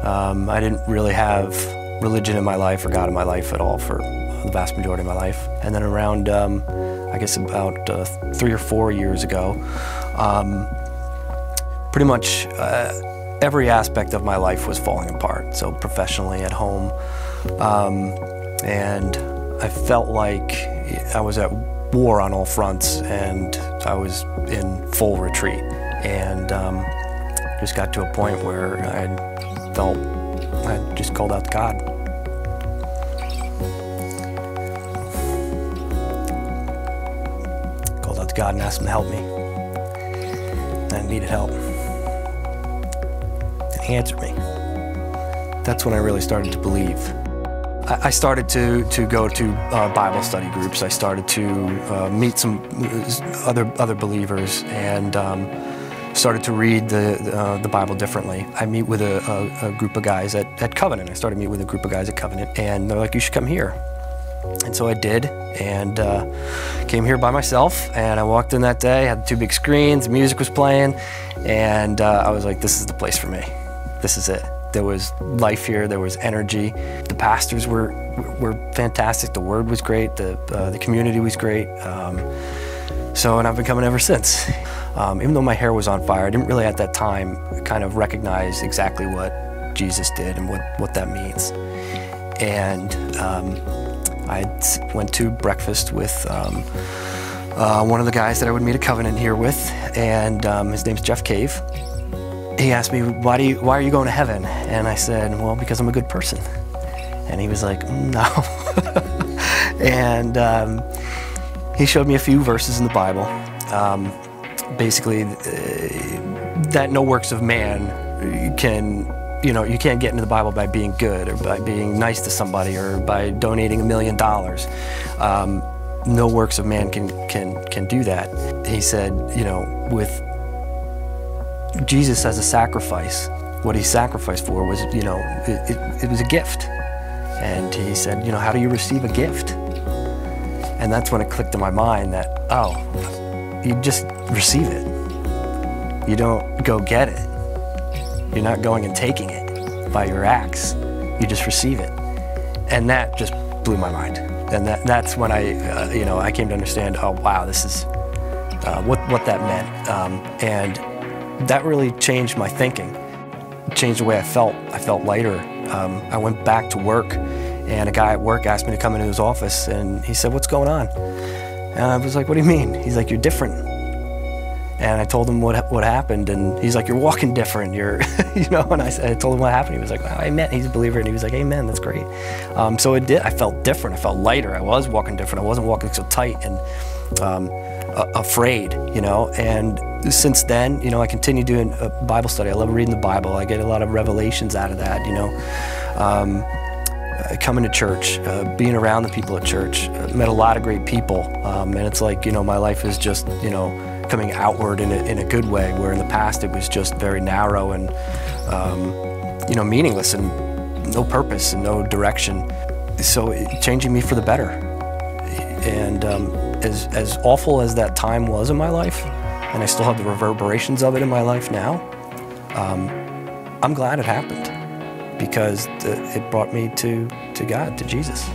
I didn't really have religion in my life or God in my life at all for the vast majority of my life. And then around, I guess about 3 or 4 years ago, pretty much every aspect of my life was falling apart. So professionally, at home, and I felt like I was at war on all fronts, and I was in full retreat. And just got to a point where I just called out to God. Called out to God and asked Him to help me. And I needed help. And He answered me. That's when I really started to believe. I started to go to Bible study groups. I started to meet some other believers, and started to read the Bible differently. I meet with a group of guys at Covenant. I started to meet with a group of guys at Covenant, and they're like, you should come here. And so I did, and came here by myself, and I walked in that day, had 2 big screens, music was playing, and I was like, this is the place for me. This is it. There was life here, there was energy. The pastors were fantastic, the word was great, the community was great. And I've been coming ever since. Even though my hair was on fire, I didn't really at that time kind of recognize exactly what Jesus did and what that means. And I went to breakfast with one of the guys that I would meet at Covenant here with, and his name's Jeff Cave. He asked me, why are you going to heaven? And I said, well, because I'm a good person. And he was like, no. And he showed me a few verses in the Bible. Basically, that no works of man you can't get into the Bible by being good or by being nice to somebody or by donating $1 million. No works of man can do that. He said, with Jesus as a sacrifice, what He sacrificed for was, it was a gift. And He said, how do you receive a gift? And that's when it clicked in my mind that, oh, you just receive it. You don't go get it. You're not going and taking it by your acts. You just receive it. And that just blew my mind. And that's when I came to understand, oh wow, this is what that meant. And that really changed my thinking. It changed the way I felt. I felt lighter. I went back to work, and a guy at work asked me to come into his office, and he said, what's going on? And I was like, what do you mean? He's like, you're different. And I told him what happened, and he's like, you're walking different, you're, and I told him what happened. He was like, wow, amen. He's a believer, and he was like, amen, that's great. So it did, I felt different, I felt lighter, I was walking different, I wasn't walking so tight and afraid, and since then, I continue doing a Bible study. I love reading the Bible, I get a lot of revelations out of that, coming to church, being around the people at church, met a lot of great people, and it's like, my life is just, coming outward in a good way, where in the past it was just very narrow and, meaningless and no purpose and no direction. So changing me for the better. And as awful as that time was in my life, and I still have the reverberations of it in my life now, I'm glad it happened, because it brought me to God, to Jesus.